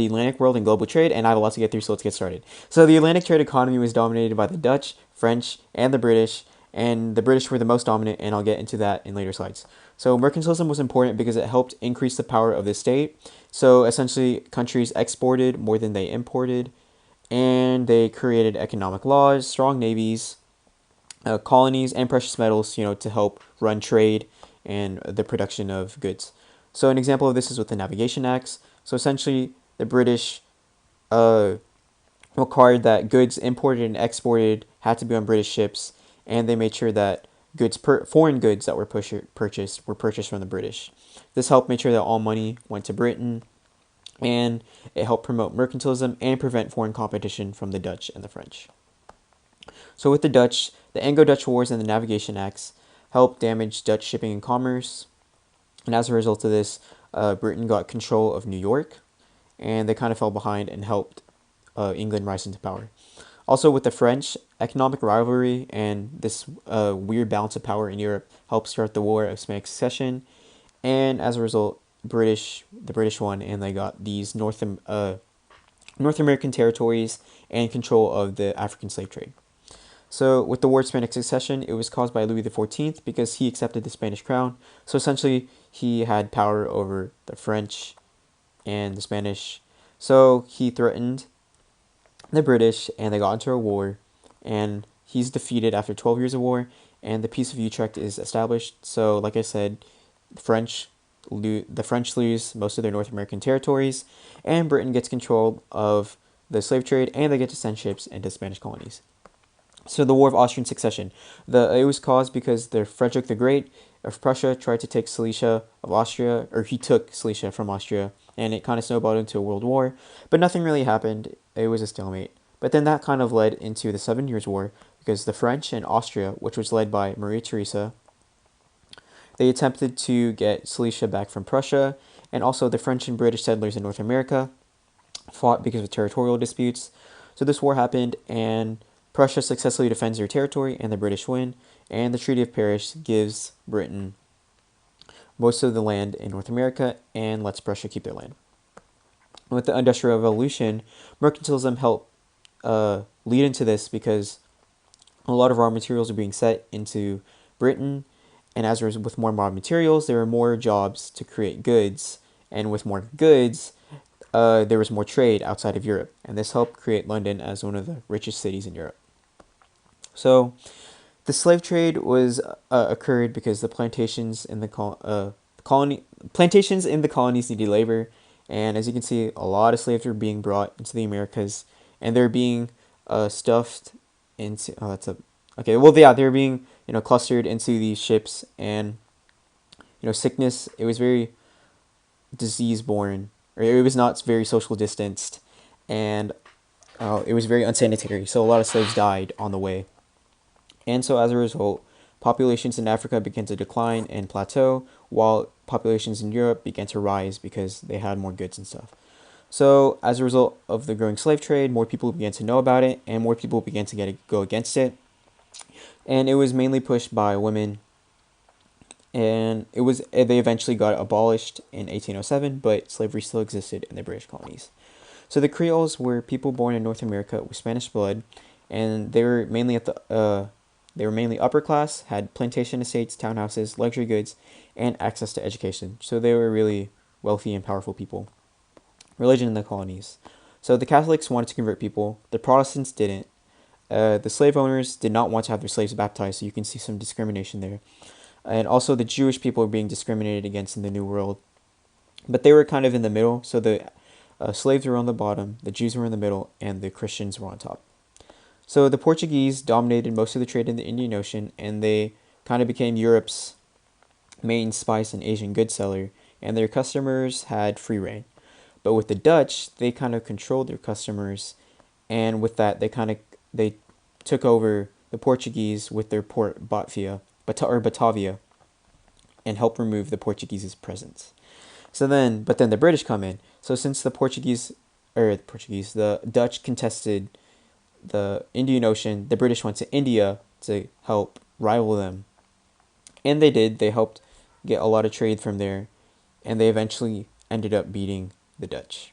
the Atlantic world and global trade, and I have a lot to get through, so let's get started. So the Atlantic trade economy was dominated by the Dutch, French, and the British, and the British were the most dominant, and I'll get into that in later slides. So mercantilism was important because it helped increase the power of the state. So essentially, countries exported more than they imported, and they created economic laws, strong navies, colonies, and precious metals, to help run trade and the production of goods. So an example of this is with the Navigation Acts. So essentially, the British uh, required that goods imported and exported had to be on British ships, and they made sure that foreign goods that were purchased were purchased from the British. This helped make sure that all money went to Britain, and it helped promote mercantilism and prevent foreign competition from the Dutch and the French. So with the Dutch, the Anglo-Dutch Wars and the Navigation Acts helped damage Dutch shipping and commerce, and as a result of this, Britain got control of New York, and they kind of fell behind and helped England rise into power. Also, with the French, economic rivalry and this weird balance of power in Europe helped start the War of Spanish Succession, and as a result, the British won, and they got these North American territories and control of the African slave trade. So with the War of Spanish Succession, it was caused by Louis XIV because he accepted the Spanish crown. So essentially, he had power over the French and the Spanish. So he threatened the British, and they got into a war, and he's defeated after 12 years of war, and the Peace of Utrecht is established. So like I said, the French lose most of their North American territories, and Britain gets control of the slave trade, and they get to send ships into Spanish colonies. So the War of Austrian Succession, it was caused because the Frederick the Great of Prussia tried to take Silesia of Austria, or he took Silesia from Austria, and it kind of snowballed into a world war, but nothing really happened. It was a stalemate. But then that kind of led into the 7 Years' War, because the French and Austria, which was led by Maria Theresa, they attempted to get Silesia back from Prussia, and also the French and British settlers in North America fought because of territorial disputes. So this war happened, and Prussia successfully defends their territory, and the British win, and the Treaty of Paris gives Britain most of the land in North America and lets Prussia keep their land. With the Industrial Revolution, mercantilism helped lead into this because a lot of raw materials are being set into Britain, and as a result, with more raw materials, there were more jobs to create goods, and with more goods, there was more trade outside of Europe, and this helped create London as one of the richest cities in Europe. So, the slave trade was occurred because the plantations in the colonies needed labor, and as you can see, a lot of slaves were being brought into the Americas, and they're being stuffed into. Oh, that's a okay. Well, yeah, they're being clustered into these ships, and sickness. It was very disease borne, or it was not very social distanced, and it was very unsanitary. So a lot of slaves died on the way. And so as a result, populations in Africa began to decline and plateau, while populations in Europe began to rise because they had more goods and stuff. So as a result of the growing slave trade, more people began to know about it, and more people began to go against it. And it was mainly pushed by women, and they eventually got abolished in 1807, but slavery still existed in the British colonies. So the Creoles were people born in North America with Spanish blood, and they were mainly upper class, had plantation estates, townhouses, luxury goods, and access to education. So they were really wealthy and powerful people. Religion in the colonies. So the Catholics wanted to convert people. The Protestants didn't. The slave owners did not want to have their slaves baptized, so you can see some discrimination there. And also the Jewish people were being discriminated against in the New World. But they were kind of in the middle, so the slaves were on the bottom, the Jews were in the middle, and the Christians were on top. So the Portuguese dominated most of the trade in the Indian Ocean, and they kind of became Europe's main spice and Asian goods seller, and their customers had free reign. But with the Dutch, they kind of controlled their customers, and with that, they took over the Portuguese with their port Batavia, and helped remove the Portuguese's presence. But then the British come in. So since the Dutch contested the Indian Ocean, the British went to India to help rival them. And they did. They helped get a lot of trade from there, and they eventually ended up beating the Dutch.